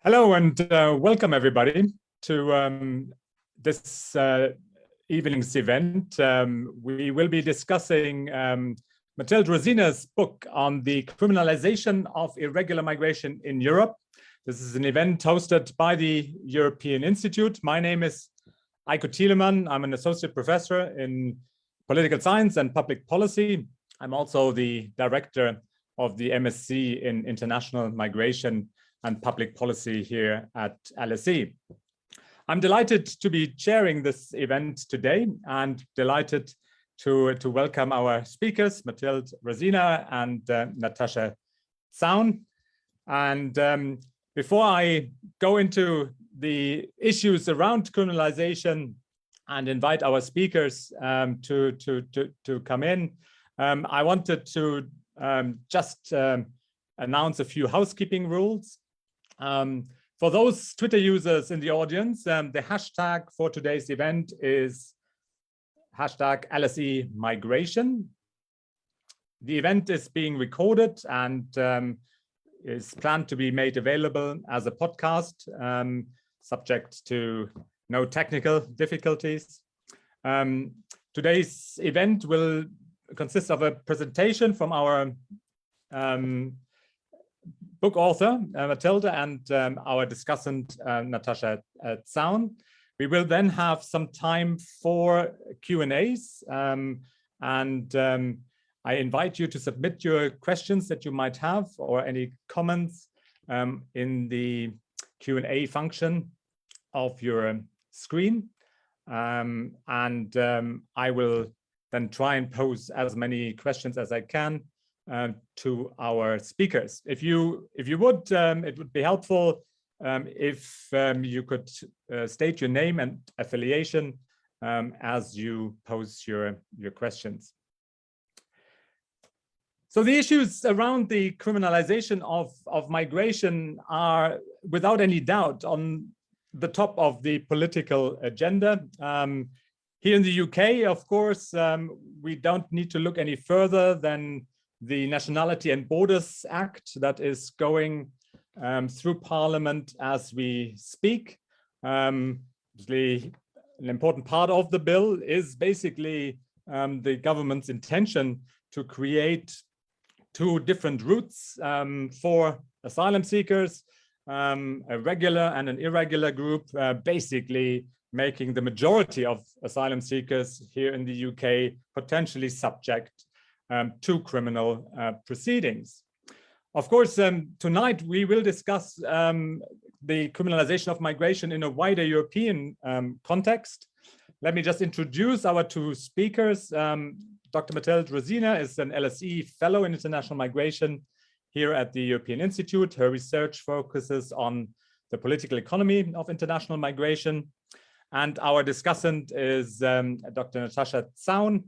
Hello and welcome everybody to this evening's event. We will be discussing Matilde Rosina's book on the criminalization of irregular migration in Europe. This is an event hosted by the European Institute. My name is Eiko Thielemann. I'm an associate professor in political science and public policy. I'm also the director of the MSc in international migration and public policy here at LSE. I'm delighted to be chairing this event today and delighted to welcome our speakers, Matilde Rosina and Natascha Zaun. And before I go into the issues around criminalization and invite our speakers to come in, I wanted to just announce a few housekeeping rules. For those Twitter users in the audience, the hashtag for today's event is hashtag LSE Migration. The event is being recorded and is planned to be made available as a podcast, subject to no technical difficulties. Today's event will consist of a presentation from our book author, Matilde, and our discussant, Natascha Zaun. We will then have some time for Q&As, and I invite you to submit your questions that you might have or any comments in the Q&A function of your screen. I will then try and pose as many questions as I can to our speakers. If you would, it would be helpful if you could state your name and affiliation as you pose your questions. So the issues around the criminalization of migration are without any doubt on the top of the political agenda. Here in the UK, of course, we don't need to look any further than the Nationality and Borders Act that is going through Parliament as we speak. Obviously, an important part of the bill is basically the government's intention to create two different routes for asylum seekers, a regular and an irregular group, basically making the majority of asylum seekers here in the UK potentially subject to criminal proceedings. Of course, tonight we will discuss the criminalization of migration in a wider European context. Let me just introduce our two speakers. Dr. Matilde Rosina is an LSE Fellow in International Migration here at the European Institute. Her research focuses on the political economy of international migration. And our discussant is Dr. Natascha Zaun,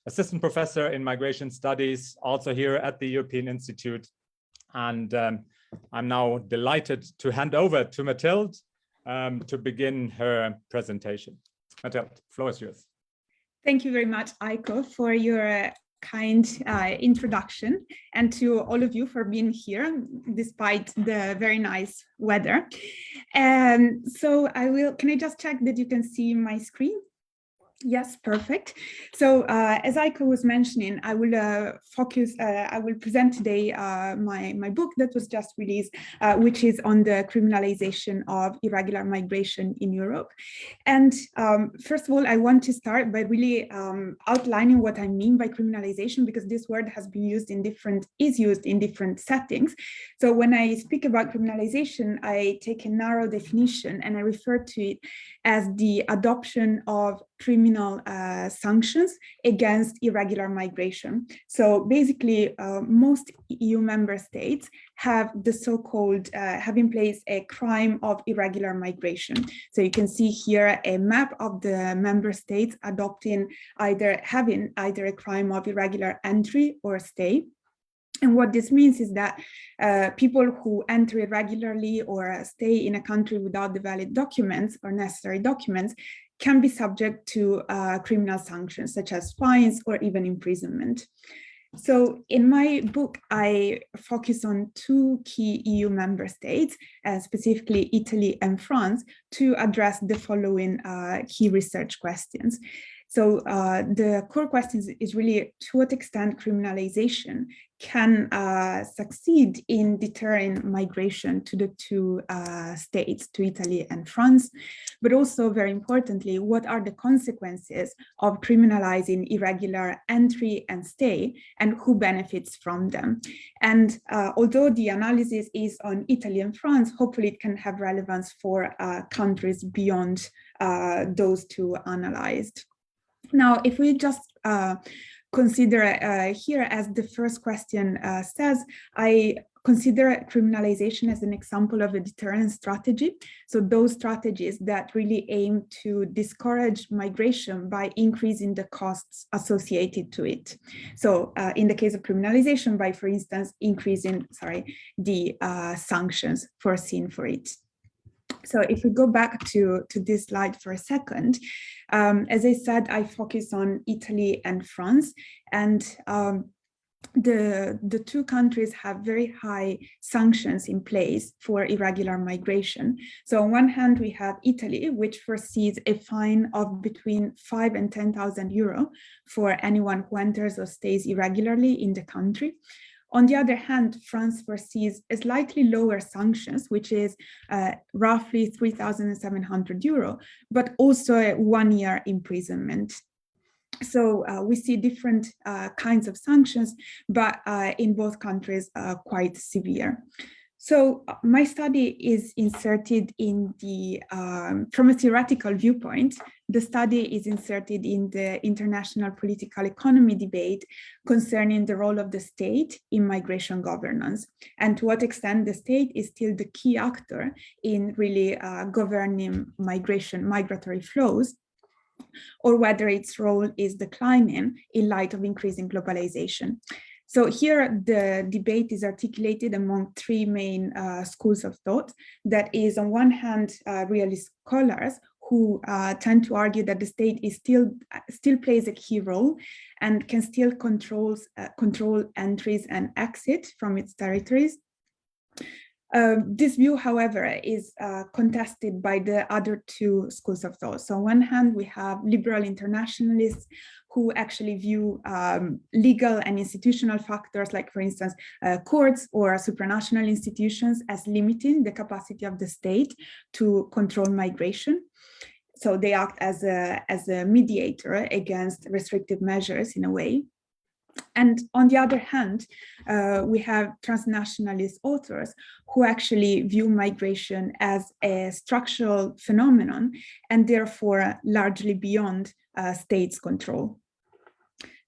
Assistant Professor in Migration Studies, also here at the European Institute. And I'm now delighted to hand over to Matilde to begin her presentation. Matilde, the floor is yours. Thank you very much, Eiko, for your kind introduction, and to all of you for being here despite the very nice weather. So can I just check that you can see my screen? Yes, perfect. So as Eiko was mentioning, I will present today my book that was just released, which is on the criminalization of irregular migration in Europe. And first of all, I want to start by really outlining what I mean by criminalization, because this word has been used is used in different settings. So when I speak about criminalization, I take a narrow definition and I refer to it as the adoption of criminal sanctions against irregular migration. So basically, most EU member states have the so-called, have in place a crime of irregular migration. So you can see here a map of the member states having either a crime of irregular entry or stay. And what this means is that people who enter irregularly or stay in a country without the valid documents or necessary documents can be subject to criminal sanctions, such as fines or even imprisonment. So in my book, I focus on two key EU member states, specifically Italy and France, to address the following key research questions. So the core question is really to what extent criminalization can succeed in deterring migration to the two states, to Italy and France, but also very importantly, what are the consequences of criminalizing irregular entry and stay and who benefits from them. And although the analysis is on Italy and France, hopefully it can have relevance for countries beyond those two analyzed. Now, if we just consider here, as the first question says, I consider criminalization as an example of a deterrent strategy. So those strategies that really aim to discourage migration by increasing the costs associated to it. So in the case of criminalization, by, for instance, increasing, the sanctions foreseen for it. So if we go back to this slide for a second, as I said, I focus on Italy and France, and the two countries have very high sanctions in place for irregular migration. So on one hand, we have Italy, which foresees a fine of between 5 and 10,000 euro for anyone who enters or stays irregularly in the country. On the other hand, France foresees a slightly lower sanctions, which is roughly 3,700 euro, but also a 1-year imprisonment. So we see different kinds of sanctions, but in both countries quite severe. So my study is inserted in the, from a theoretical viewpoint, the study is inserted in the international political economy debate concerning the role of the state in migration governance, and to what extent the state is still the key actor in really governing migratory flows, or whether its role is declining in light of increasing globalization. So here the debate is articulated among three main schools of thought. That is, on one hand, realist scholars who tend to argue that the state is still plays a key role and can still control entries and exit from its territories. This view, however, is contested by the other two schools of thought. So on one hand, we have liberal internationalists who actually view legal and institutional factors, like, for instance, courts or supranational institutions, as limiting the capacity of the state to control migration. So they act as a mediator against restrictive measures in a way. And on the other hand, we have transnationalist authors who actually view migration as a structural phenomenon and therefore largely beyond states' control.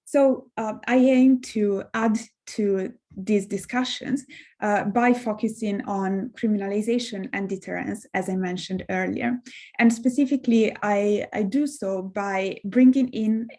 So I aim to add to these discussions by focusing on criminalization and deterrence, as I mentioned earlier. And specifically, I do so by bringing in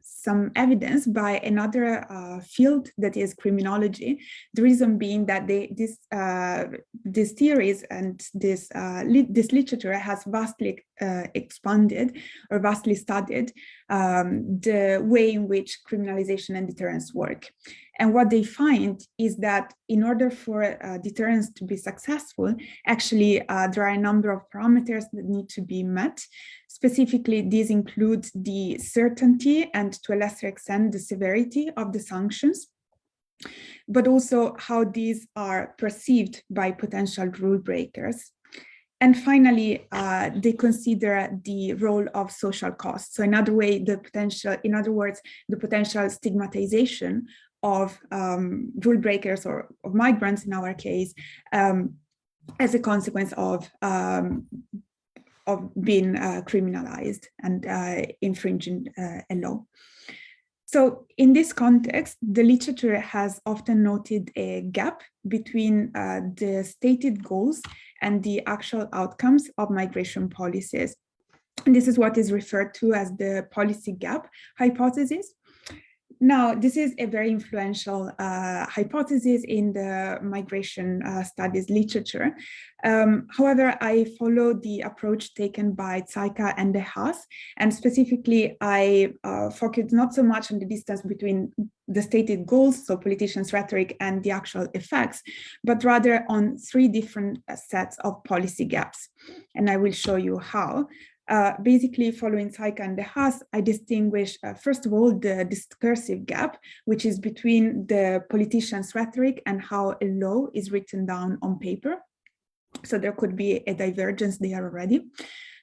some evidence by another field, that is criminology. The reason being that these theories and this literature has vastly expanded or vastly studied the way in which criminalization and deterrence work. And what they find is that in order for deterrence to be successful, actually, there are a number of parameters that need to be met. Specifically, these include the certainty and, to a lesser extent, the severity of the sanctions, but also how these are perceived by potential rule breakers. And finally, they consider the role of social costs. So in other words, the potential stigmatization of rule breakers or of migrants in our case, as a consequence of being criminalized and infringing a law. So in this context, the literature has often noted a gap between the stated goals and the actual outcomes of migration policies. And this is what is referred to as the policy gap hypothesis. Now, this is a very influential hypothesis in the migration studies literature. However, I follow the approach taken by Zaika and De Haas, and specifically, I focus not so much on the distance between the stated goals, so politicians' rhetoric and the actual effects, but rather on three different sets of policy gaps. And I will show you how. Basically, following Saika and De Haas, I distinguish, first of all, the discursive gap, which is between the politician's rhetoric and how a law is written down on paper. So there could be a divergence there already.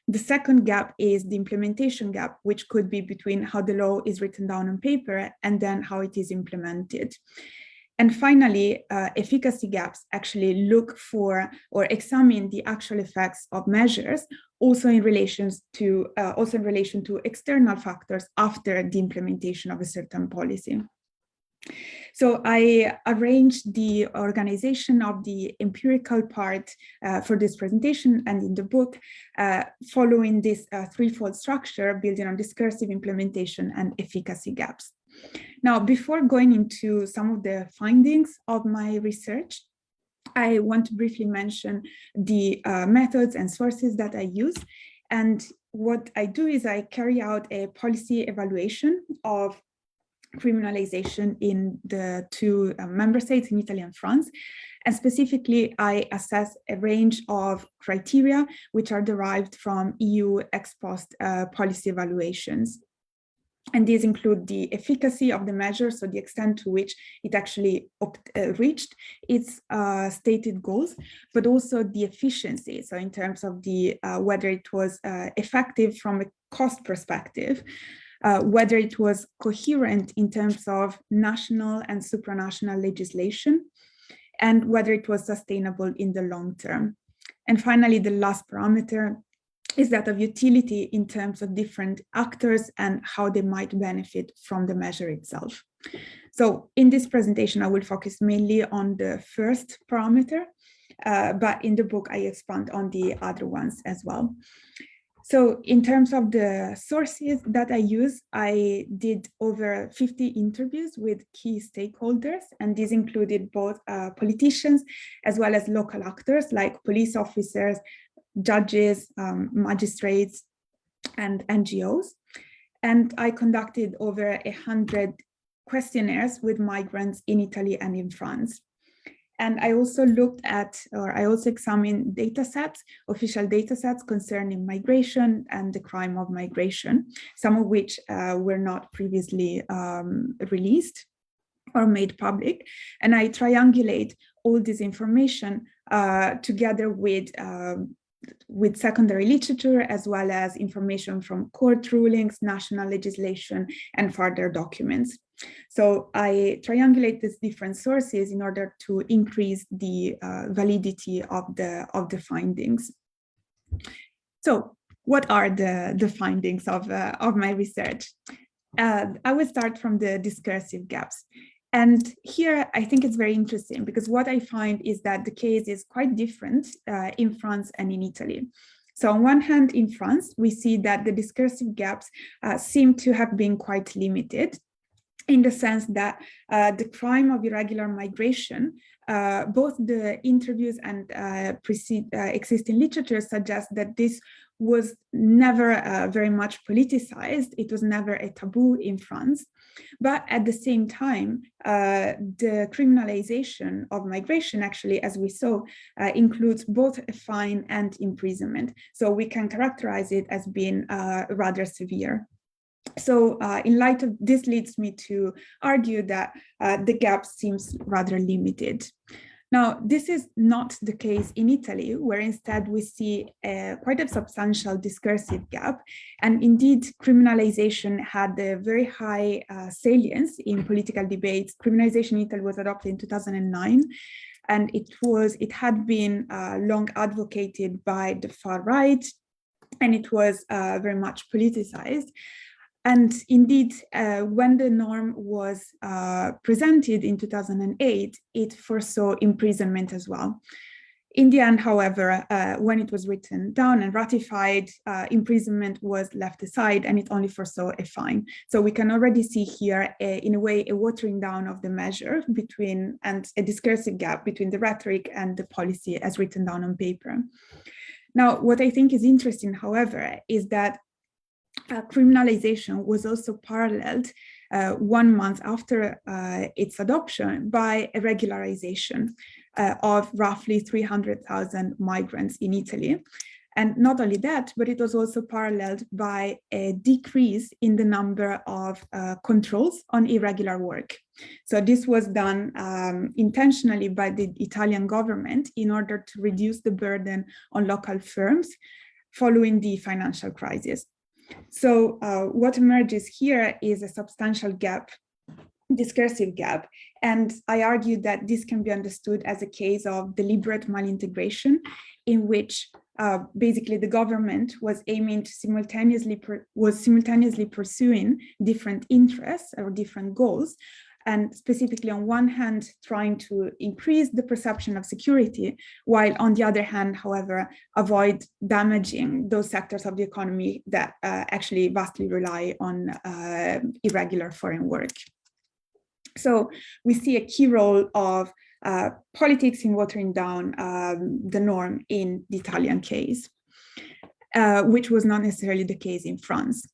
The second gap is the implementation gap, which could be between how the law is written down on paper and then how it is implemented. And finally, efficacy gaps actually look for or examine the actual effects of measures, also in relation to external factors after the implementation of a certain policy. So I arranged the organization of the empirical part for this presentation and in the book, following this threefold structure, building on discursive, implementation, and efficacy gaps. Now, before going into some of the findings of my research, I want to briefly mention the methods and sources that I use. And what I do is I carry out a policy evaluation of criminalization in the two member states, in Italy and France. And specifically, I assess a range of criteria which are derived from EU ex post policy evaluations. And these include the efficacy of the measure, so the extent to which it actually reached its stated goals, but also the efficiency. So in terms of the whether it was effective from a cost perspective, whether it was coherent in terms of national and supranational legislation, and whether it was sustainable in the long term. And finally, the last parameter is that of utility in terms of different actors and how they might benefit from the measure itself. So in this presentation, I will focus mainly on the first parameter, but in the book, I expand on the other ones as well. So in terms of the sources that I use, I did over 50 interviews with key stakeholders, and these included both politicians as well as local actors like police officers, judges, magistrates, and NGOs. And I conducted over 100 questionnaires with migrants in Italy and in France. And I also looked at, or I also examined data sets, official data sets concerning migration and the crime of migration, some of which were not previously released or made public. And I triangulate all this information together with secondary literature, as well as information from court rulings, national legislation, and further documents. So I triangulate these different sources in order to increase the validity of the findings. So what are the findings of my research? I will start from the discursive gaps. And here, I think it's very interesting because what I find is that the case is quite different in France and in Italy. So on one hand, in France, we see that the discursive gaps seem to have been quite limited in the sense that the crime of irregular migration, both the interviews and existing literature suggest that this was never very much politicized. It was never a taboo in France. But at the same time, the criminalization of migration actually, as we saw, includes both a fine and imprisonment. So we can characterize it as being rather severe. So in light of this leads me to argue that the gap seems rather limited. Now, this is not the case in Italy, where instead we see quite a substantial discursive gap. And indeed, criminalization had a very high salience in political debates. Criminalization in Italy was adopted in 2009. And it had been long advocated by the far right, and it was very much politicized. And indeed, when the norm was presented in 2008, it foresaw imprisonment as well. In the end, however, when it was written down and ratified, imprisonment was left aside and it only foresaw a fine. So we can already see here, in a way, a watering down of the measure and a discursive gap between the rhetoric and the policy as written down on paper. Now, what I think is interesting, however, is that criminalization was also paralleled 1 month after its adoption by a regularization of roughly 300,000 migrants in Italy. And not only that, but it was also paralleled by a decrease in the number of controls on irregular work. So this was done intentionally by the Italian government in order to reduce the burden on local firms following the financial crisis. So what emerges here is a substantial gap, discursive gap, and I argue that this can be understood as a case of deliberate malintegration in which basically the government was aiming to simultaneously pursuing different interests or different goals, and specifically on one hand trying to increase the perception of security, while on the other hand, however, avoid damaging those sectors of the economy that actually vastly rely on irregular foreign work. So we see a key role of politics in watering down the norm in the Italian case, which was not necessarily the case in France.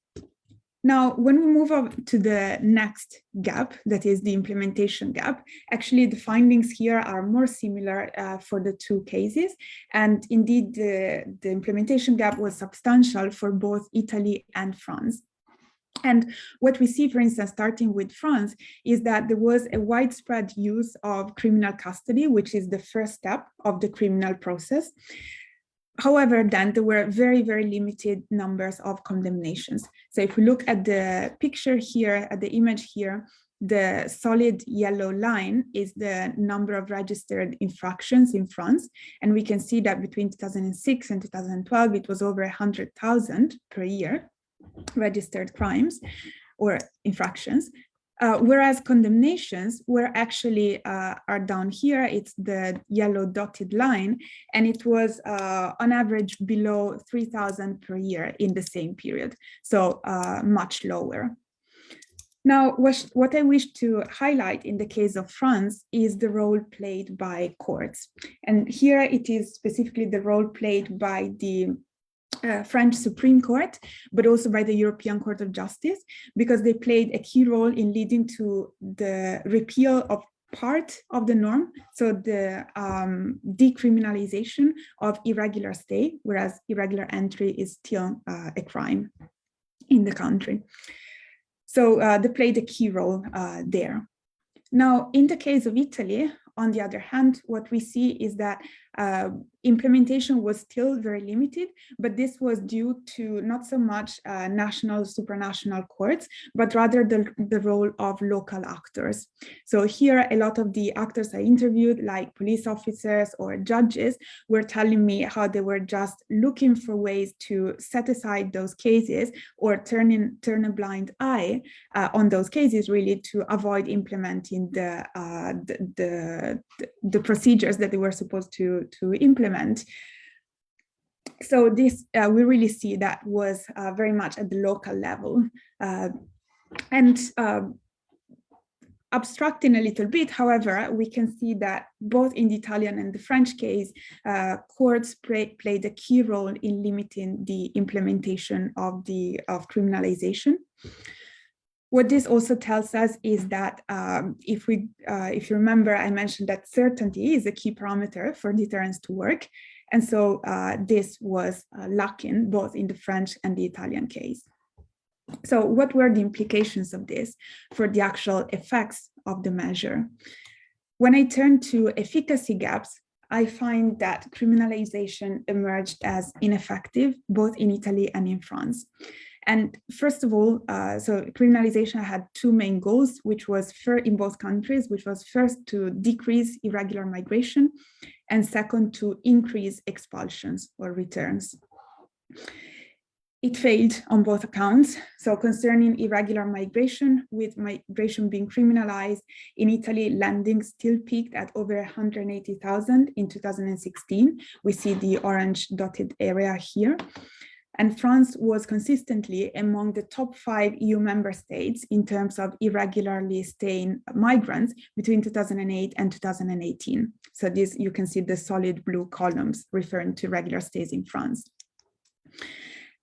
Now, when we move on to the next gap, that is the implementation gap, actually the findings here are more similar for the two cases. And indeed, the implementation gap was substantial for both Italy and France. And what we see, for instance, starting with France, is that there was a widespread use of criminal custody, which is the first step of the criminal process. However, then there were very, very limited numbers of condemnations. So if we look at the picture here, at the image here, the solid yellow line is the number of registered infractions in France. And we can see that between 2006 and 2012, it was over 100,000 per year. Registered crimes or infractions, whereas condemnations were actually are down here. It's the yellow dotted line, and it was on average below 3,000 per year in the same period, so much lower. Now, what I wish to highlight in the case of France is the role played by courts, and here it is specifically the role played by the French Supreme Court, but also by the European Court of Justice, because they played a key role in leading to the repeal of part of the norm, so the decriminalization of irregular stay, whereas irregular entry is still a crime in the country. So they played a key role there. Now, in the case of Italy, on the other hand, what we see is that implementation was still very limited, but this was due to not so much national, supranational courts, but rather the role of local actors. So here, a lot of the actors I interviewed, like police officers or judges, were telling me how they were just looking for ways to set aside those cases or turn a blind eye on those cases, really, to avoid implementing the procedures that they were supposed to implement. So this, we really see that was very much at the local level. And abstracting a little bit, however, we can see that both in the Italian and the French case, courts played a key role in limiting the implementation of criminalization. What this also tells us is that if you remember, I mentioned that certainty is a key parameter for deterrence to work. And so this was lacking both in the French and the Italian case. So what were the implications of this for the actual effects of the measure? When I turn to efficacy gaps, I find that criminalization emerged as ineffective both in Italy and in France. And first of all, so criminalization had two main goals, which was in both countries, which was first to decrease irregular migration, and second to increase expulsions or returns. It failed on both accounts. So concerning irregular migration, with migration being criminalized, in Italy, landing still peaked at over 180,000 in 2016. We see the orange dotted area here. And France was consistently among the top 5 EU member states in terms of irregularly staying migrants between 2008 and 2018. So this, you can see the solid blue columns referring to regular stays in France.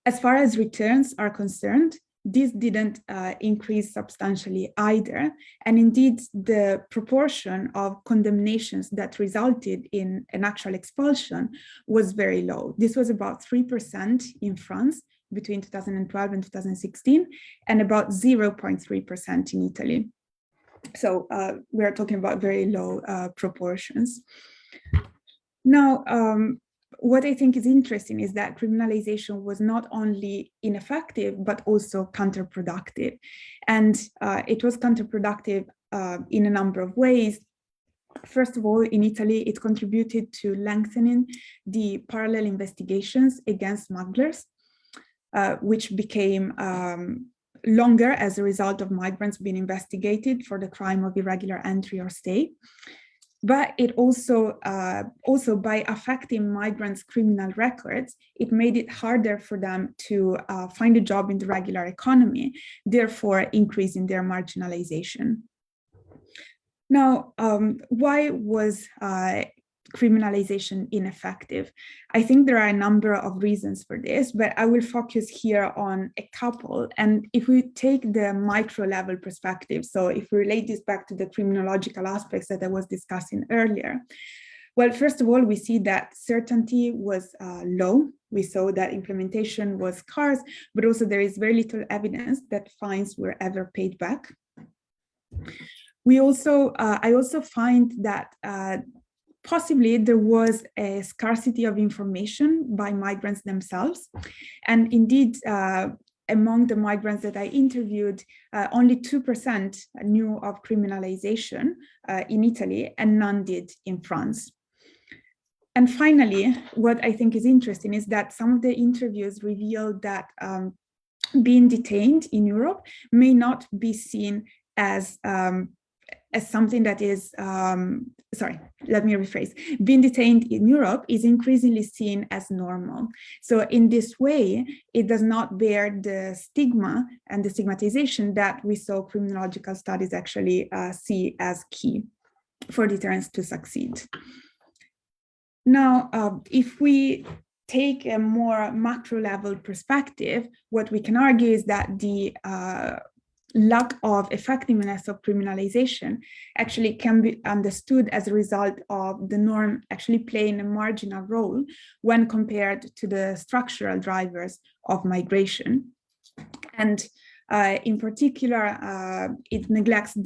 As far as returns are concerned, this didn't increase substantially either. And indeed, the proportion of condemnations that resulted in an actual expulsion was very low. This was about 3% in France between 2012 and 2016, and about 0.3% in Italy. So we are talking about very low proportions. Now, what I think is interesting is that criminalization was not only ineffective, but also counterproductive. And it was counterproductive in a number of ways. First of all, in Italy, it contributed to lengthening the parallel investigations against smugglers, which became longer as a result of migrants being investigated for the crime of irregular entry or stay. But it also by affecting migrants' criminal records, it made it harder for them to find a job in the regular economy, therefore increasing their marginalization. Now, why was criminalization ineffective? I think there are a number of reasons for this, but I will focus here on a couple. And if we take the micro level perspective, so if we relate this back to the criminological aspects that I was discussing earlier, well, first of all, we see that certainty was low. We saw that implementation was scarce, but also there is very little evidence that fines were ever paid back. I also find that possibly there was a scarcity of information by migrants themselves. And indeed, among the migrants that I interviewed, only 2% knew of criminalization in Italy, and none did in France. And finally, what I think is interesting is that some of the interviews revealed that being detained in Europe may not be seen as something that is, being detained in Europe is increasingly seen as normal. So in this way, it does not bear the stigma and the stigmatization that we saw criminological studies actually see as key for deterrence to succeed. Now, if we take a more macro level perspective, what we can argue is that the lack of effectiveness of criminalization actually can be understood as a result of the norm actually playing a marginal role when compared to the structural drivers of migration. And in particular, it neglects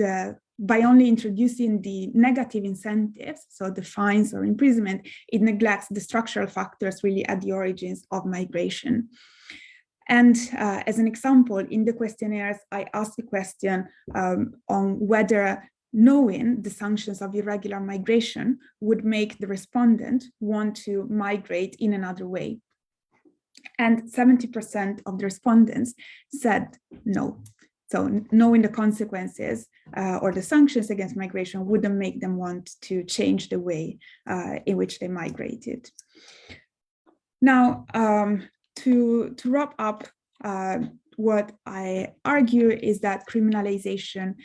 by only introducing the negative incentives, so the fines or imprisonment, it neglects the structural factors really at the origins of migration. And as an example, in the questionnaires, I asked the question on whether knowing the sanctions of irregular migration would make the respondent want to migrate in another way. And 70% of the respondents said no. So knowing the consequences or the sanctions against migration wouldn't make them want to change the way in which they migrated. Now, to wrap up, what I argue is that criminalization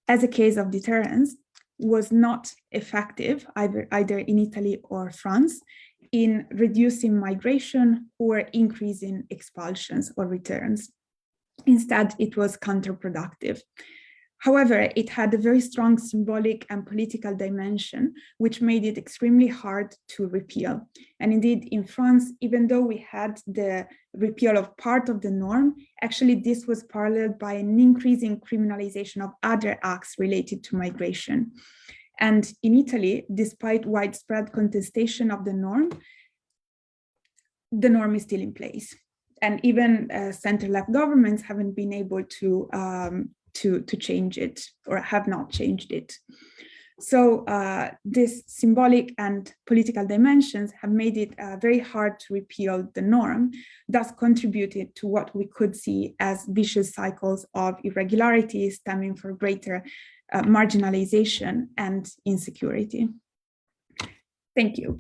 as a case of deterrence was not effective either in Italy or France in reducing migration or increasing expulsions or returns. Instead, it was counterproductive. However, it had a very strong symbolic and political dimension, which made it extremely hard to repeal. And indeed, in France, even though we had the repeal of part of the norm, actually this was paralleled by an increasing criminalization of other acts related to migration. And in Italy, despite widespread contestation of the norm is still in place. And even center-left governments haven't been able to change it or have not changed it. So this symbolic and political dimensions have made it very hard to repeal the norm, thus contributed to what we could see as vicious cycles of irregularity stemming from greater marginalization and insecurity. Thank you.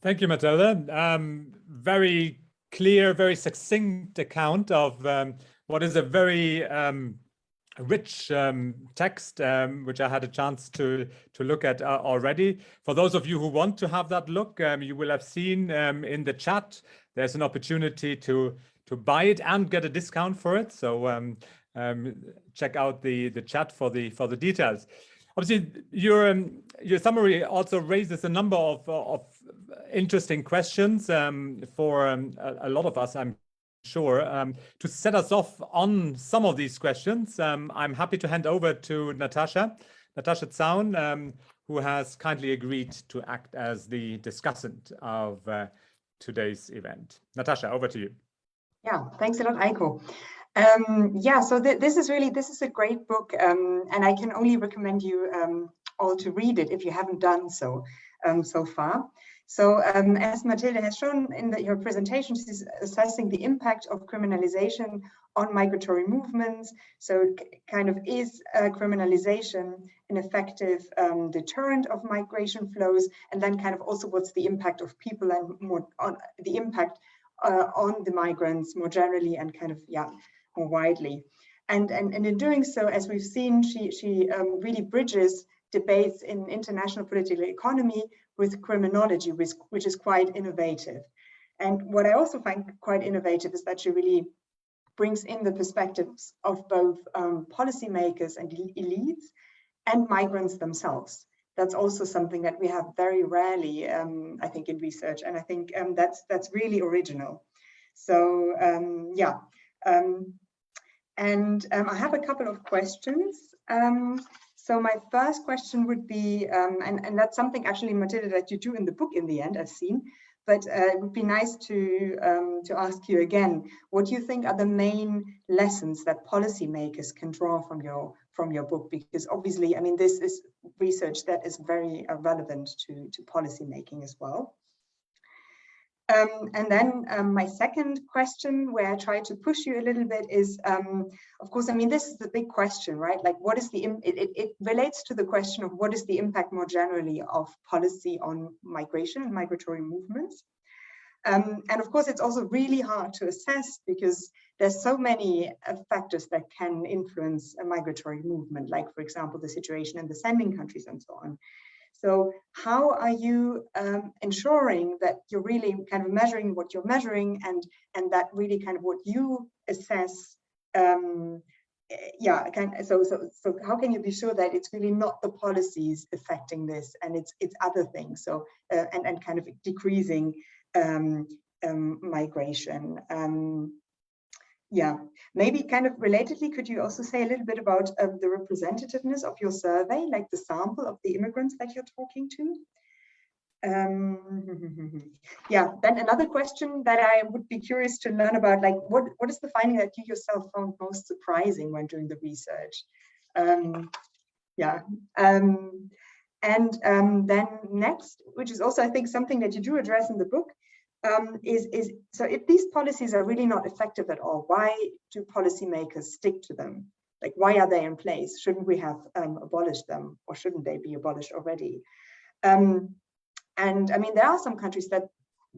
Thank you, Matilde. Very clear, very succinct account of what is a very rich text, which I had a chance to look at already. For those of you who want to have that look, you will have seen in the chat, there's an opportunity to buy it and get a discount for it. So check out the chat for the details. Obviously, your summary also raises a number of interesting questions for a lot of us, I'm sure. To set us off on some of these questions, I'm happy to hand over to Natascha Zaun, who has kindly agreed to act as the discussant of today's event. Natascha, over to you. Yeah, thanks a lot, Eiko. Yeah, so this is a great book, and I can only recommend you all to read it if you haven't done so so far. So as Matilde has shown in her presentation, she's assessing the impact of criminalization on migratory movements. So kind of, is criminalization an effective deterrent of migration flows? And then kind of also, what's the impact of people and more on the impact on the migrants more generally and kind of, yeah, more widely. And in doing so, as we've seen, she really bridges debates in international political economy with criminology, which is quite innovative. And what I also find quite innovative is that she really brings in the perspectives of both policymakers and elites and migrants themselves. That's also something that we have very rarely, I think, in research. And I think that's really original. So yeah, and I have a couple of questions. So my first question would be, and that's something actually, Matilde, that you do in the book in the end, I've seen, but it would be nice to ask you again, what do you think are the main lessons that policymakers can draw from your book? Because obviously, I mean, this is research that is very relevant to policymaking as well. And then my second question, where I try to push you a little bit, is, of course, I mean, this is the big question, right? Like, what is it relates to the question of what is the impact more generally of policy on migration and migratory movements? And of course, it's also really hard to assess because there's so many factors that can influence a migratory movement, like, for example, the situation in the sending countries and so on. So how are you ensuring that you're really kind of measuring what you're measuring and that really kind of what you assess, yeah, so how can you be sure that it's really not the policies affecting this and it's other things, so and kind of decreasing migration? Yeah, maybe kind of relatedly, could you also say a little bit about the representativeness of your survey, like the sample of the immigrants that you're talking to? Yeah, then another question that I would be curious to learn about, like what is the finding that you yourself found most surprising when doing the research? Yeah, and then next, which is also, I think, something that you do address in the book, is so if these policies are really not effective at all, why do policymakers stick to them? Like, why are they in place? Shouldn't we have abolished them, or shouldn't they be abolished already? And I mean, there are some countries that,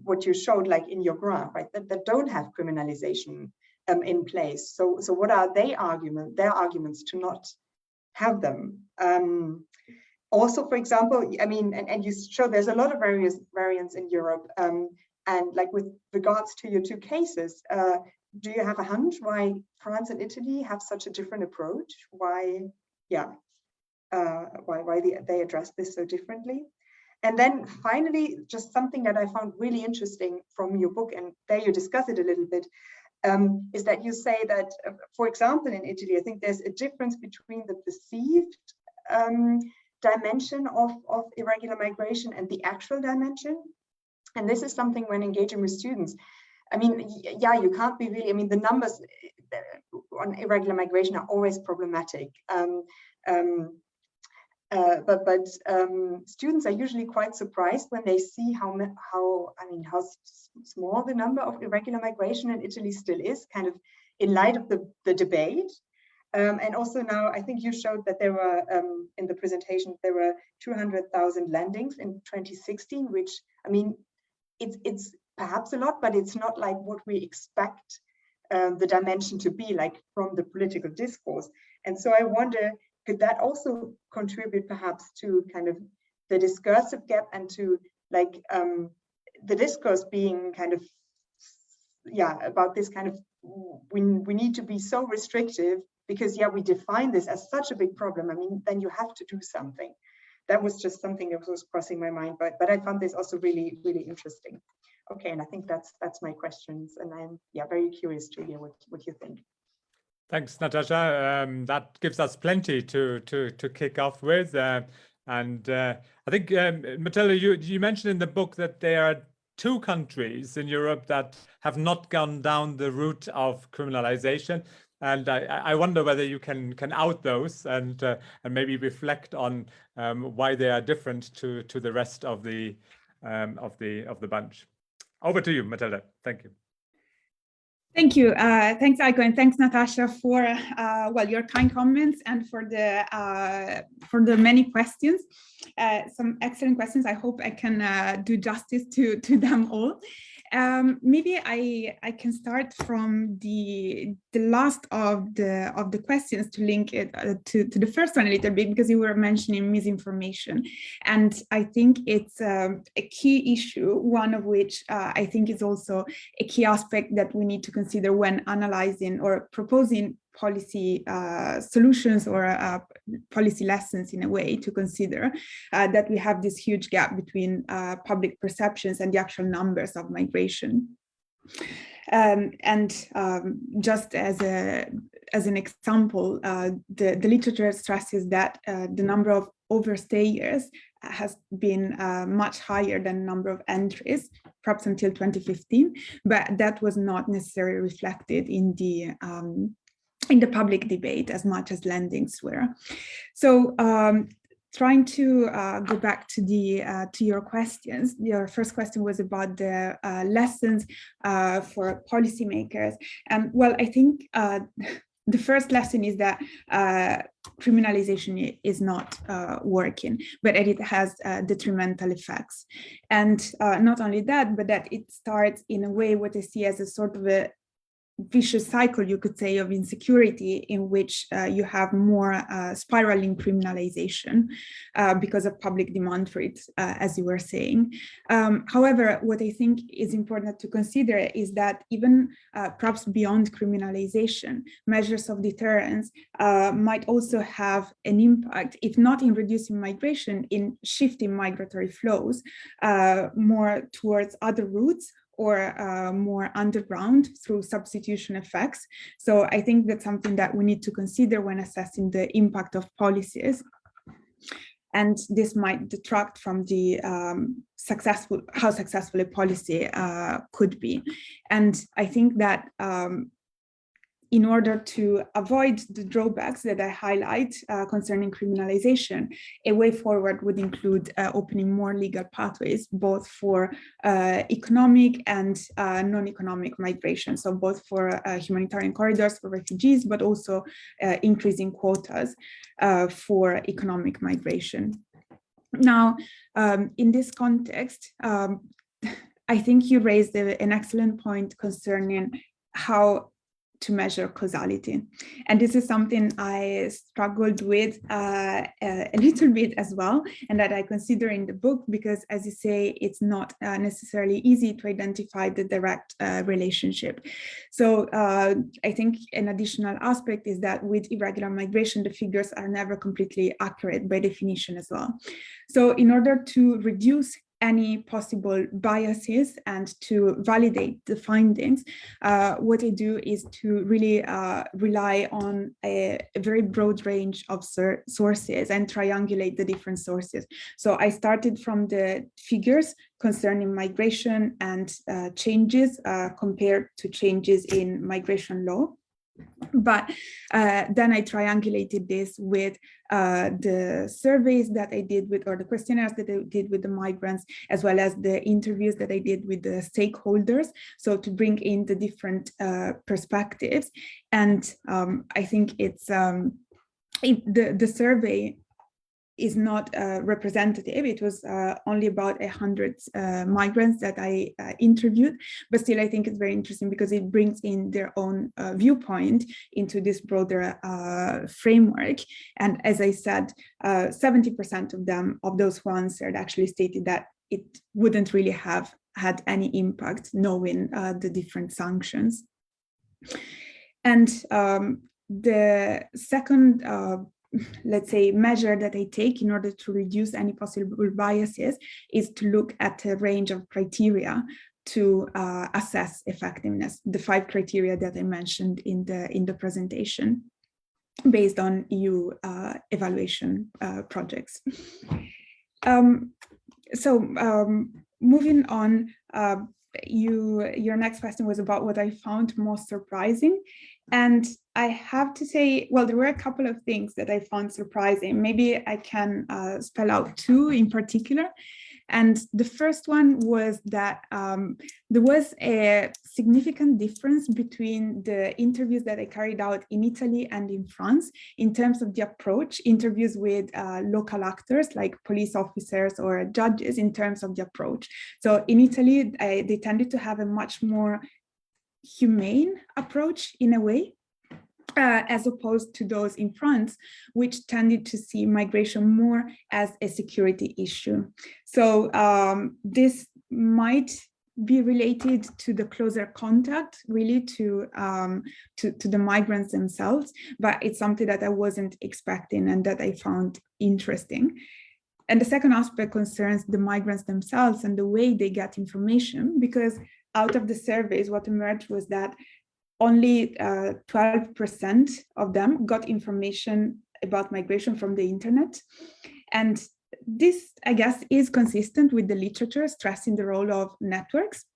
what you showed, like in your graph, right, that don't have criminalization in place. So what are their arguments to not have them? Also, for example, I mean, and you show there's a lot of variants in Europe. And like with regards to your two cases, do you have a hunch why France and Italy have such a different approach? Why, yeah, why they address this so differently? And then finally, just something that I found really interesting from your book, and there you discuss it a little bit, is that you say that, for example, in Italy, I think there's a difference between the perceived dimension of irregular migration and the actual dimension. And this is something when engaging with students, I mean, yeah, you can't be really, I mean, the numbers on irregular migration are always problematic. But students are usually quite surprised when they see how small the number of irregular migration in Italy still is, kind of in light of the debate. And also now, I think you showed that there were, in the presentation, there were 200,000 landings in 2016, which, I mean, it's perhaps a lot, but it's not like what we expect the dimension to be, like from the political discourse. And so I wonder, could that also contribute perhaps to kind of the discursive gap, and to like the discourse being kind of, yeah, about this kind of, we need to be so restrictive because, yeah, we define this as such a big problem. I mean, then you have to do something. That was just something that was crossing my mind, but I found this also really, really interesting. Okay, and I think that's my questions, and I'm, yeah, very curious to hear what you think. Thanks, Natascha. That gives us plenty to kick off with, and I think Matilde, you mentioned in the book that there are 2 countries in Europe that have not gone down the route of criminalization, and I wonder whether you can out those and maybe reflect on why they are different to the rest of the bunch. Over to you, Matilde. Thank you. Thank you. Thanks, Eiko, and thanks, Natascha, for well, your kind comments and for the many questions. Some excellent questions. I hope I can do justice to them all. Maybe I can start from the last of the questions to link it to the first one a little bit, because you were mentioning misinformation, and I think it's a key issue, one of which I think is also a key aspect that we need to consider when analyzing or proposing policy solutions or policy lessons, in a way, to consider that we have this huge gap between public perceptions and the actual numbers of migration. Just as an example, the literature stresses that the number of overstayers has been much higher than the number of entries, perhaps until 2015, but that was not necessarily reflected in the public debate as much as landings were. So trying to go back to your questions, your first question was about the lessons for policymakers. And well, I think the first lesson is that criminalization is not working, but it has detrimental effects. And not only that, but that it starts in a way what I see as a sort of a vicious cycle, you could say, of insecurity, in which you have more spiraling criminalization because of public demand for it, as you were saying. However, what I think is important to consider is that even perhaps beyond criminalization, measures of deterrence might also have an impact, if not in reducing migration, in shifting migratory flows more towards other routes, or more underground through substitution effects. So I think that's something that we need to consider when assessing the impact of policies. And this might detract from the how successful a policy could be. And I think that in order to avoid the drawbacks that I highlight concerning criminalization, a way forward would include opening more legal pathways, both for economic and non-economic migration. So both for humanitarian corridors for refugees, but also increasing quotas for economic migration. Now, in this context, I think you raised an excellent point concerning how to measure causality. And this is something I struggled with a little bit as well, and that I consider in the book, because, as you say, it's not necessarily easy to identify the direct relationship. So I think an additional aspect is that with irregular migration, the figures are never completely accurate by definition as well. So in order to reduce any possible biases and to validate the findings, what I do is to really rely on a very broad range of sources and triangulate the different sources. So I started from the figures concerning migration and changes compared to changes in migration law. But then I triangulated this with the surveys that I did with, or the questionnaires that I did with the migrants, as well as the interviews that I did with the stakeholders, so to bring in the different perspectives. And I think it's the survey is not representative. It was only about 100 migrants that I interviewed, but still I think it's very interesting because it brings in their own viewpoint into this broader framework. And as I said, 70% of them, of those who answered, actually stated that it wouldn't really have had any impact knowing the different sanctions. And the second let's say, measure that I take in order to reduce any possible biases is to look at a range of criteria to assess effectiveness, the 5 criteria that I mentioned in the presentation based on EU evaluation projects. Moving on, your next question was about what I found most surprising. And I have to say, well, there were a couple of things that I found surprising. Maybe I can spell out 2 in particular. And the first one was that there was a significant difference between the interviews that I carried out in Italy and in France in terms of the approach, interviews with local actors like police officers or judges in terms of the approach. So in Italy, they tended to have a much more humane approach in a way, as opposed to those in France, which tended to see migration more as a security issue. So this might be related to the closer contact, really, to the migrants themselves, but it's something that I wasn't expecting and that I found interesting. And the second aspect concerns the migrants themselves and the way they get information, because out of the surveys, what emerged was that only 12% of them got information about migration from the internet. And this, I guess, is consistent with the literature stressing the role of networks.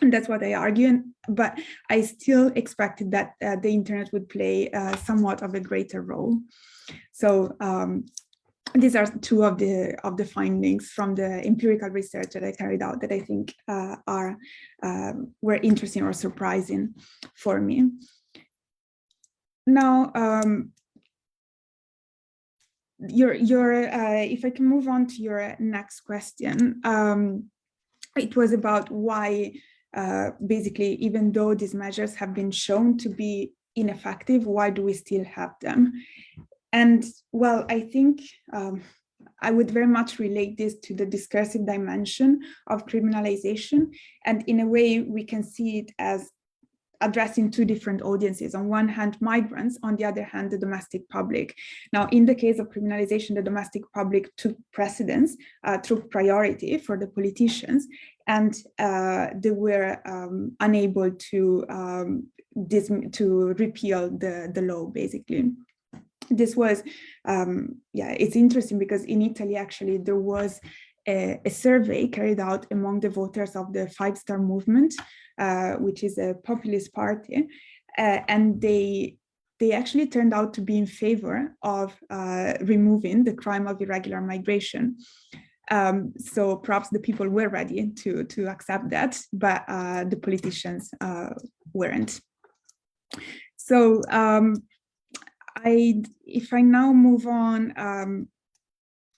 And that's what I argue, but I still expected that the internet would play somewhat of a greater role. So these are 2 of the findings from the empirical research that I carried out that I think were interesting or surprising for me. Now, if I can move on to your next question, it was about why, basically, even though these measures have been shown to be ineffective, why do we still have them? And well, I think I would very much relate this to the discursive dimension of criminalization. And in a way, we can see it as addressing 2 different audiences. On one hand, migrants, on the other hand, the domestic public. Now, in the case of criminalization, the domestic public took precedence, took priority for the politicians, and they were unable to repeal the law, basically. This was, it's interesting because in Italy, actually, there was a survey carried out among the voters of the 5-Star Movement, which is a populist party, and they actually turned out to be in favor of removing the crime of irregular migration. So perhaps the people were ready to accept that, but the politicians weren't. So if I now move on,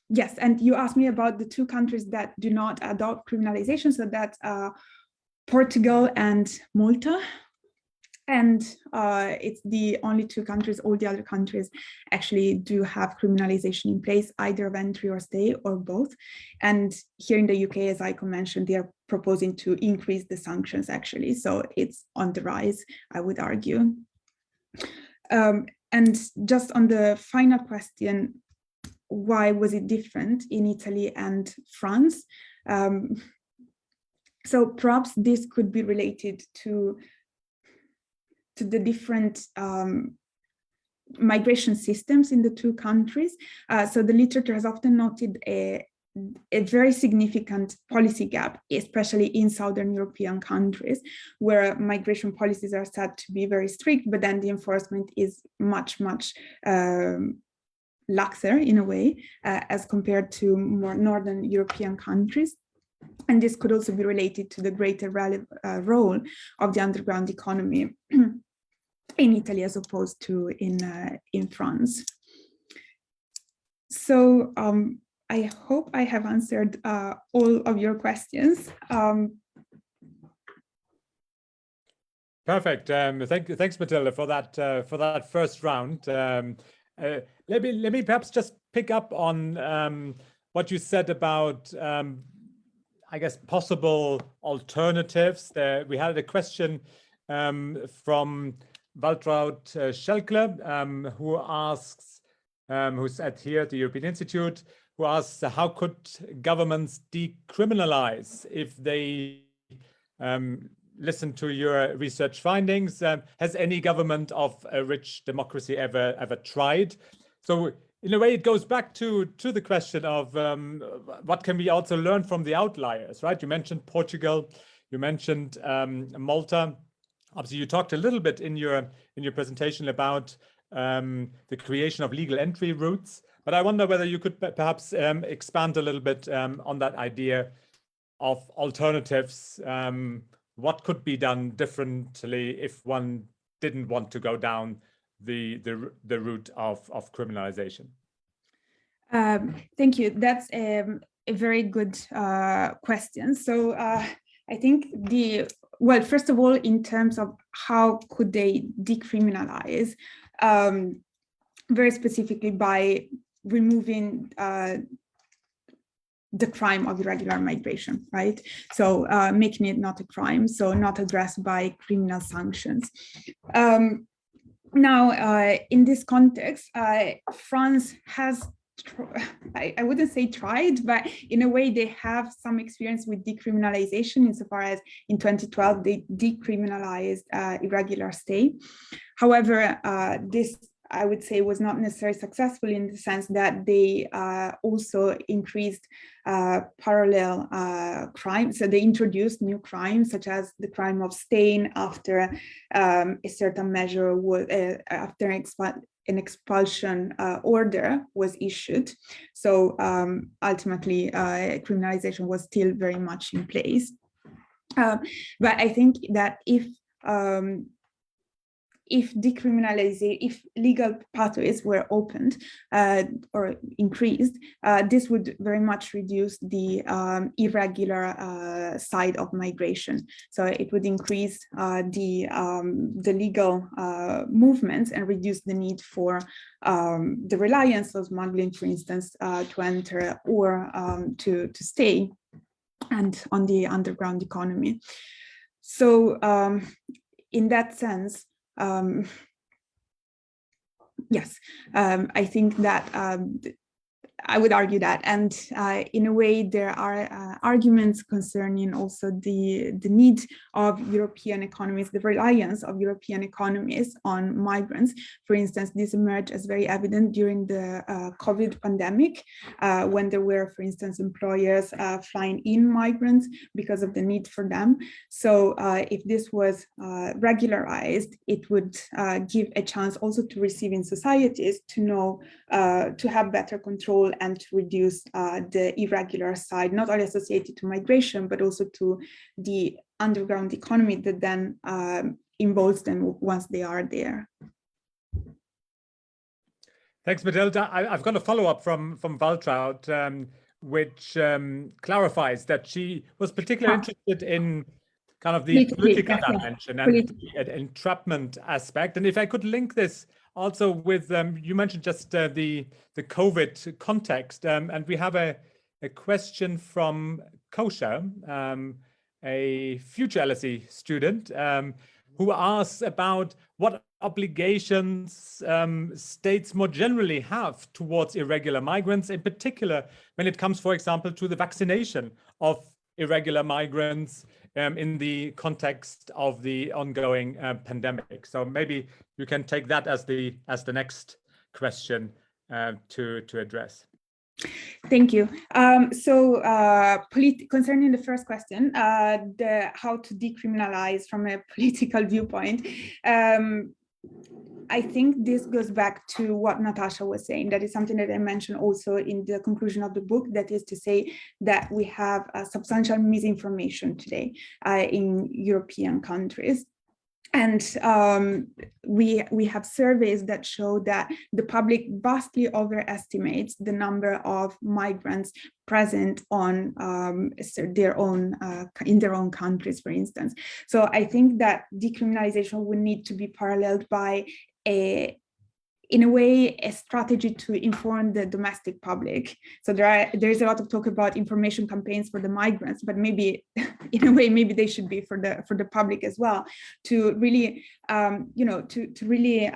yes, and you asked me about the 2 countries that do not adopt criminalization, so that's Portugal and Malta. And it's the only 2 countries. All the other countries actually do have criminalization in place, either of entry or stay, or both. And here in the UK, as Eiko mentioned, they are proposing to increase the sanctions, actually. So it's on the rise, I would argue. And just on the final question, why was it different in Italy and France? So perhaps this could be related to the different migration systems in the 2 countries. So the literature has often noted a very significant policy gap, especially in Southern European countries, where migration policies are said to be very strict, but then the enforcement is much, much laxer in a way, as compared to more Northern European countries. And this could also be related to the greater role of the underground economy in Italy as opposed to in France. So I hope I have answered all of your questions. Perfect. Thanks, Matilde, for that first round. Let me perhaps just pick up on what you said about I guess possible alternatives. We had a question from Waltraud Schelkle, who asks, who's here at the European Institute, who asks, how could governments decriminalize if they listen to your research findings? Has any government of a rich democracy ever tried? So in a way, it goes back to the question of what can we also learn from the outliers, right? You mentioned Portugal, you mentioned Malta. Obviously, you talked a little bit in your presentation about the creation of legal entry routes, but I wonder whether you could perhaps expand a little bit on that idea of alternatives. What could be done differently if one didn't want to go down the route of criminalization? Thank you. That's a very good question. So I think well, first of all, in terms of how could they decriminalize, very specifically by removing the crime of irregular migration, right? So making it not a crime, so not addressed by criminal sanctions. Now, in this context, France has, I wouldn't say tried, but in a way they have some experience with decriminalization insofar as in 2012 they decriminalized irregular stay. However, this, I would say, was not necessarily successful in the sense that they also increased parallel crimes. So they introduced new crimes, such as the crime of staying after a certain measure was, after an expulsion order was issued. So ultimately, criminalization was still very much in place. But I think that if decriminalization, if legal pathways were opened or increased, this would very much reduce the irregular side of migration. So it would increase the legal movements and reduce the need for the reliance of smuggling, for instance, to enter or to stay, and on the underground economy. So in that sense, yes, I think that I would argue that, and in a way there are arguments concerning also the need of European economies, the reliance of European economies on migrants. For instance, this emerged as very evident during the COVID pandemic, when there were, for instance, employers flying in migrants because of the need for them. So if this was regularized, it would give a chance also to receiving societies to know, to have better control and to reduce the irregular side, not only associated to migration, but also to the underground economy that then involves them once they are there. Thanks, Matilde. I've got a follow-up from Waltraud, which clarifies that she was particularly interested in kind of the political dimension and the entrapment aspect. And if I could link this also with, you mentioned just the COVID context, and we have a question from Kosha, a future LSE student, who asks about what obligations states more generally have towards irregular migrants, in particular when it comes, for example, to the vaccination of irregular migrants in the context of the ongoing pandemic. So maybe you can take that as the next question to address. Thank you. So concerning the first question, how to decriminalize from a political viewpoint, I think this goes back to what Natascha was saying. That is something that I mentioned also in the conclusion of the book, that is to say that we have substantial misinformation today in European countries. And we have surveys that show that the public vastly overestimates the number of migrants present on their own in their own countries, for instance. So I think that decriminalization would need to be paralleled by in a way, a strategy to inform the domestic public. So there is a lot of talk about information campaigns for the migrants, but maybe, in a way, maybe they should be for the public as well, to really, to really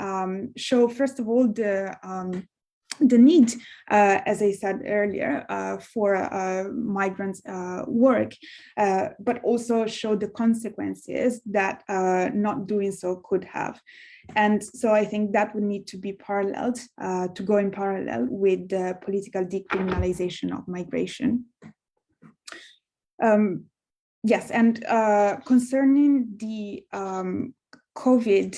show, first of all, the need, as I said earlier, for migrants' work, but also show the consequences that not doing so could have. And so I think that would need to be paralleled, to go in parallel with the political decriminalization of migration. Yes, and concerning the COVID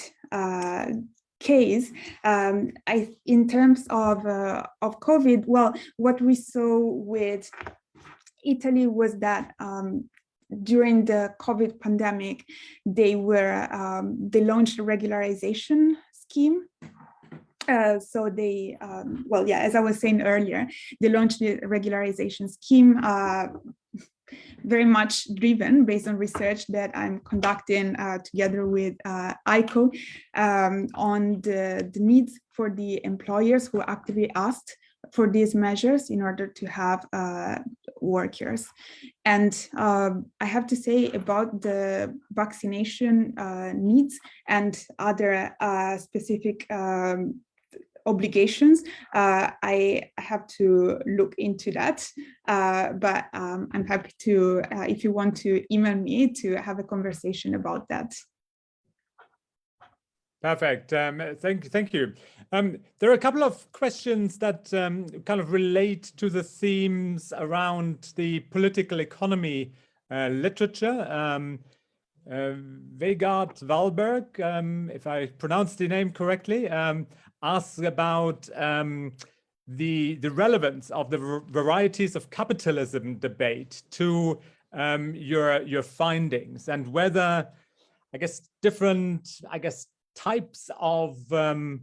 case, in terms of COVID, well, what we saw with Italy was that during the COVID pandemic, they launched a regularization scheme. So they, well, yeah, as I was saying earlier, they launched the regularization scheme, very much driven based on research that I'm conducting together with Eiko on the needs for the employers who actively asked for these measures in order to have workers. And I have to say about the vaccination needs and other specific obligations, I have to look into that, but I'm happy to, if you want to email me, to have a conversation about that. Perfect. Thank you. There are a couple of questions that kind of relate to the themes around the political economy literature. Vegard Valberg, if I pronounced the name correctly, asks about the relevance of the varieties of capitalism debate to your findings, and whether, I guess, different, types of kind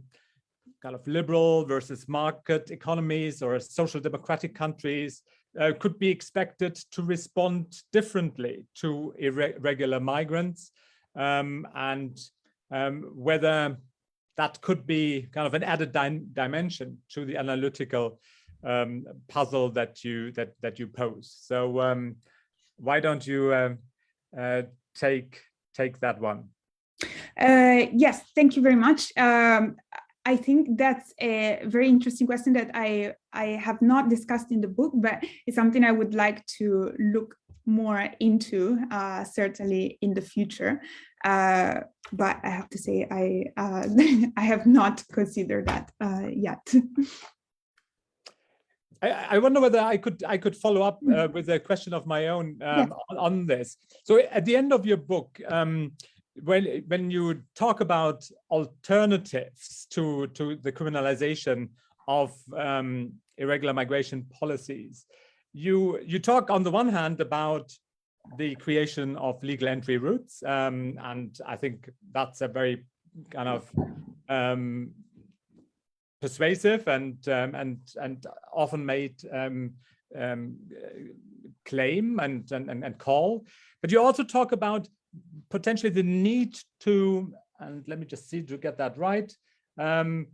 of liberal versus market economies or social democratic countries could be expected to respond differently to irregular migrants, and whether that could be kind of an added dimension to the analytical puzzle that you pose. So why don't you take that one? Yes, thank you very much. I think that's a very interesting question that I have not discussed in the book, but it's something I would like to look more into, certainly in the future. But I have to say, I have not considered that yet. I wonder whether I could follow up with a question of my own Yes. on this. So at the end of your book, when you talk about alternatives to the criminalization of irregular migration policies, you talk on the one hand about the creation of legal entry routes, and I think that's a very kind of persuasive and often made claim and call. But you also talk about potentially the need to, and let me just see to get that right, the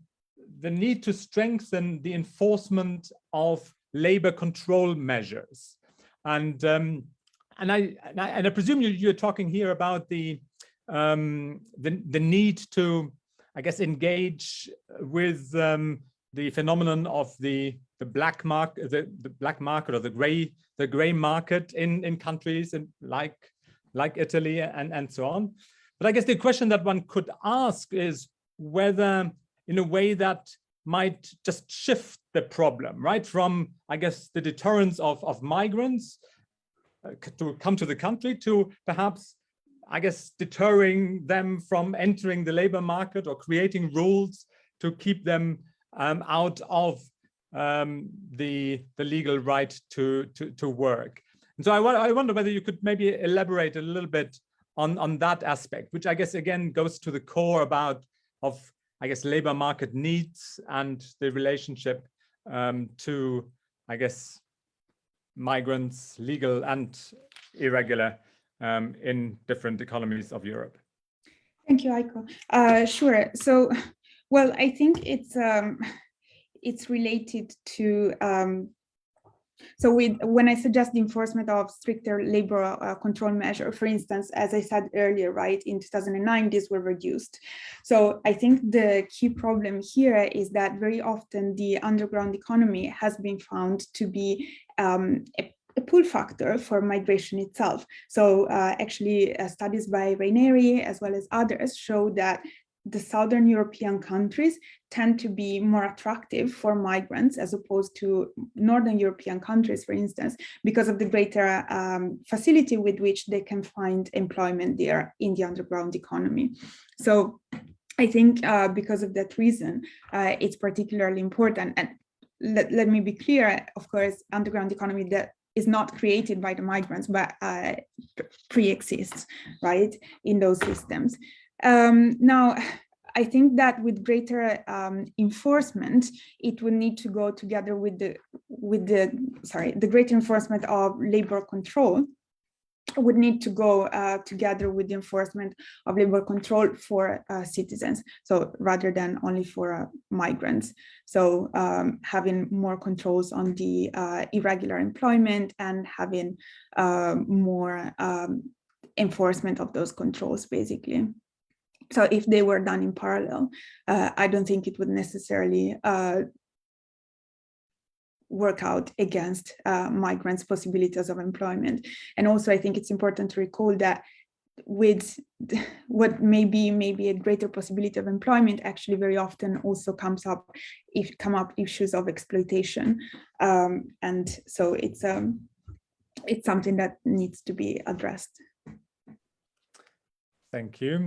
need to strengthen the enforcement of labor control measures, and I presume you're talking here about the need to, I guess, engage with the phenomenon of the black market, the black market, or the gray market in countries like Italy and so on. But I guess the question that one could ask is whether, in a way that might just shift the problem, right, from, I guess, the deterrence of migrants to come to the country, to perhaps, I guess, deterring them from entering the labor market, or creating rules to keep them out of the legal right to work. And so I wonder whether you could maybe elaborate a little bit on that aspect, which I guess again goes to the core of I guess labor market needs and the relationship to I guess migrants, legal and irregular, in different economies of Europe. Thank you, Eiko. Sure. So, well, I think it's related to. So when I suggest the enforcement of stricter labor control measure, for instance, as I said earlier, right, in 2009, these were reduced. So I think the key problem here is that very often the underground economy has been found to be a pull factor for migration itself. So actually studies by Raineri as well as others show that the Southern European countries tend to be more attractive for migrants as opposed to Northern European countries, for instance, because of the greater facility with which they can find employment there in the underground economy. So I think because of that reason, it's particularly important. And let me be clear, of course, underground economy that is not created by the migrants, but pre-exists, right, in those systems. Now, I think that with greater enforcement, it would need to go together with the greater enforcement of labor control would need to go together with the enforcement of labor control for citizens, so rather than only for migrants. So having more controls on the irregular employment and having more enforcement of those controls, basically. So if they were done in parallel, I don't think it would necessarily work out against migrants' possibilities of employment. And also, I think it's important to recall that with what may be a greater possibility of employment, actually very often also come up issues of exploitation, and so it's something that needs to be addressed. Thank you.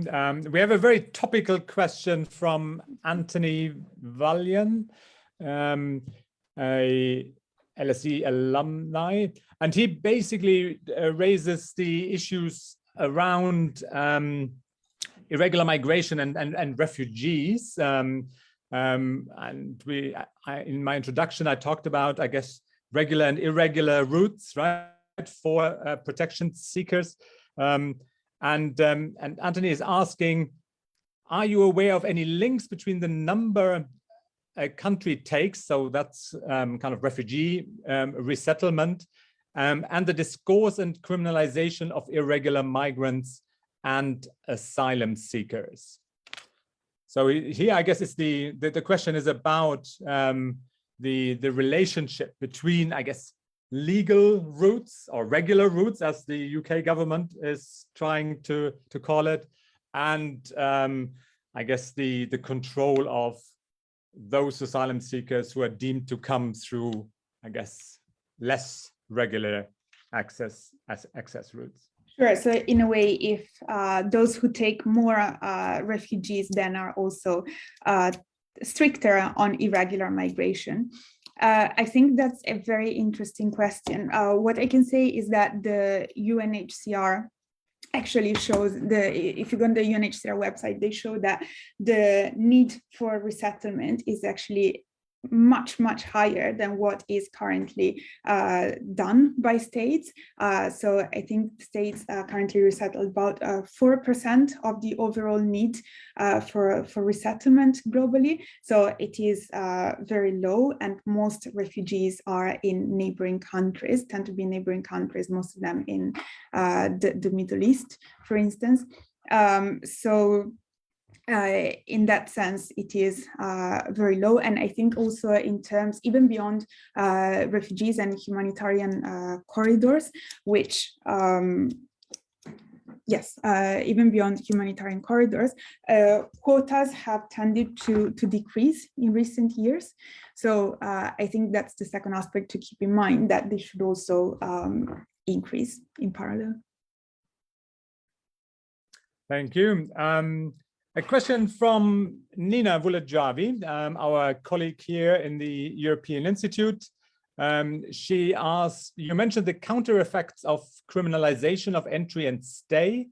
We have a very topical question from Anthony Vallian, a LSE alumni, and he basically raises the issues around irregular migration and refugees. And in my introduction, I talked about, I guess, regular and irregular routes, right, for protection seekers. And Anthony is asking, are you aware of any links between the number a country takes, so that's kind of refugee resettlement, and the discourse and criminalization of irregular migrants and asylum seekers? So here, I guess, the question is about the relationship between, I guess, legal routes or regular routes, as the UK government is trying to call it, and I guess the control of those asylum seekers who are deemed to come through, I guess, less regular access routes. Sure. So in a way, if those who take more refugees then are also stricter on irregular migration. I think that's a very interesting question. What I can say is that the UNHCR actually shows if you go on the UNHCR website, they show that the need for resettlement is actually much higher than what is currently done by states. So I think states currently resettle about 4% of the overall need for resettlement globally. So it is very low, and most refugees are in neighboring countries, tend to be neighboring countries, most of them in the Middle East, for instance. In that sense, it is very low. And I think also in terms, even beyond refugees and humanitarian corridors, which, even beyond humanitarian corridors, quotas have tended to decrease in recent years. So I think that's the second aspect to keep in mind, that they should also increase in parallel. Thank you. A question from Nina Vulajavi, our colleague here in the European Institute. She asked, you mentioned the counter effects of criminalization of entry and stay.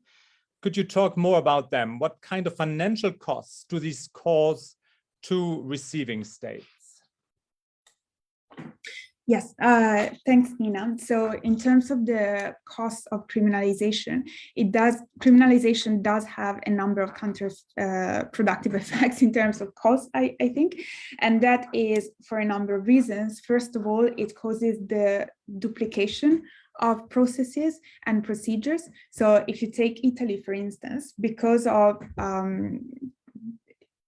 could you talk more about them? What kind of financial costs do these cause to receiving states? Yes, thanks, Nina. So in terms of the cost of criminalization, criminalization does have a number of counterproductive effects in terms of cost, I think, and that is for a number of reasons. First of all, it causes the duplication of processes and procedures. So if you take Italy, for instance, because of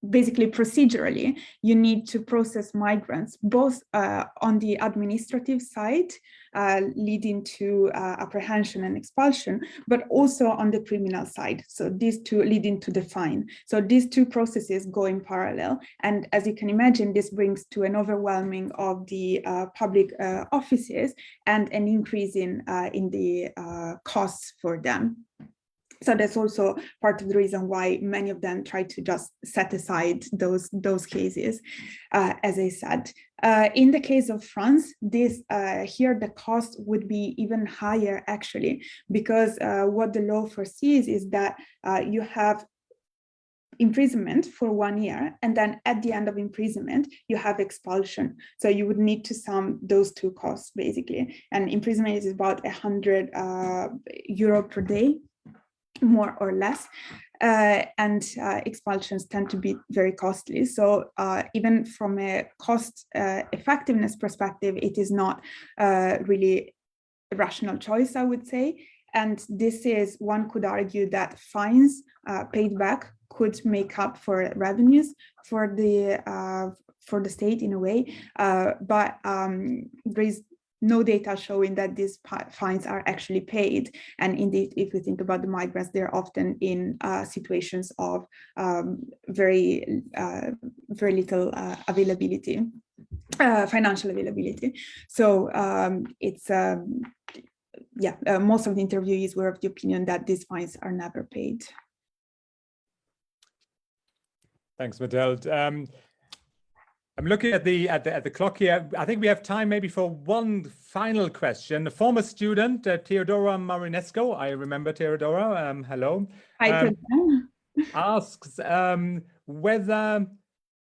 basically procedurally, you need to process migrants both on the administrative side, leading to apprehension and expulsion, but also on the criminal side. So these two leading to the fine. So these two processes go in parallel. And as you can imagine, this brings to an overwhelming of the public offices and an increase in the costs for them. So that's also part of the reason why many of them try to just set aside those cases, as I said. In the case of France, here the cost would be even higher actually, because what the law foresees is that you have imprisonment for 1 year, and then at the end of imprisonment you have expulsion. So you would need to sum those two costs basically, and imprisonment is about €100 per day, more or less, and expulsions tend to be very costly. So even from a cost effectiveness perspective, it is not really a rational choice, I would say. And this is, one could argue that fines paid back could make up for revenues for the state in a way, but there is no data showing that these fines are actually paid. And indeed, if we think about the migrants, they're often in situations of very little availability, financial availability. So it's, most of the interviewees were of the opinion that these fines are never paid. Thanks, Matilde. I'm looking at the clock here. I think we have time maybe for one final question. A former student, Teodora Marinesco, I remember Teodora, hello, asks whether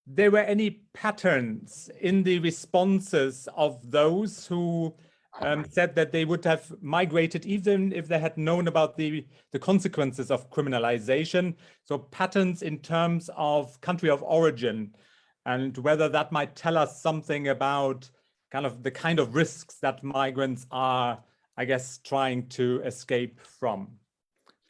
there were any patterns in the responses of those who said that they would have migrated even if they had known about the consequences of criminalization. So patterns in terms of country of origin, and whether that might tell us something about the kind of risks that migrants are, I guess, trying to escape from.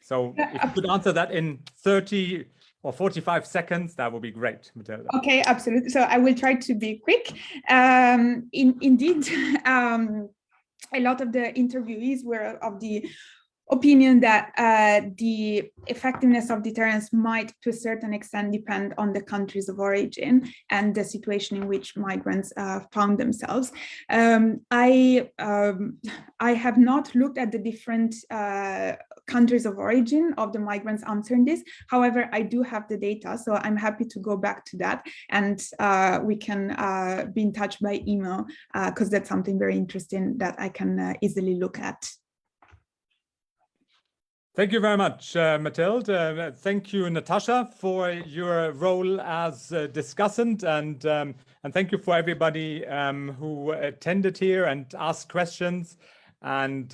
So if you could answer that in 30 or 45 seconds, that would be great, Matilde. Okay, absolutely. So I will try to be quick. Indeed, a lot of the interviewees were of the opinion that the effectiveness of deterrence might to a certain extent depend on the countries of origin and the situation in which migrants found themselves. I have not looked at the different countries of origin of the migrants answering this. However, I do have the data, so I'm happy to go back to that, and we can be in touch by email, because that's something very interesting that I can easily look at. Thank you very much, Matilde. Thank you, Natascha, for your role as discussant, and thank you for everybody who attended here and asked questions and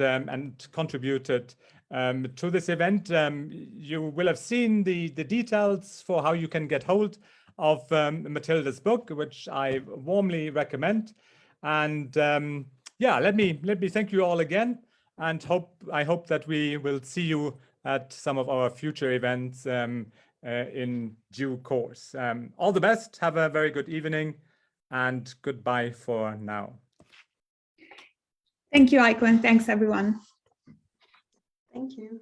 contributed to this event. You will have seen the details for how you can get hold of Matilde's book, which I warmly recommend. And let me thank you all again. And I hope that we will see you at some of our future events in due course. All the best. Have a very good evening, and goodbye for now. Thank you, Eiko, and thanks, everyone. Thank you.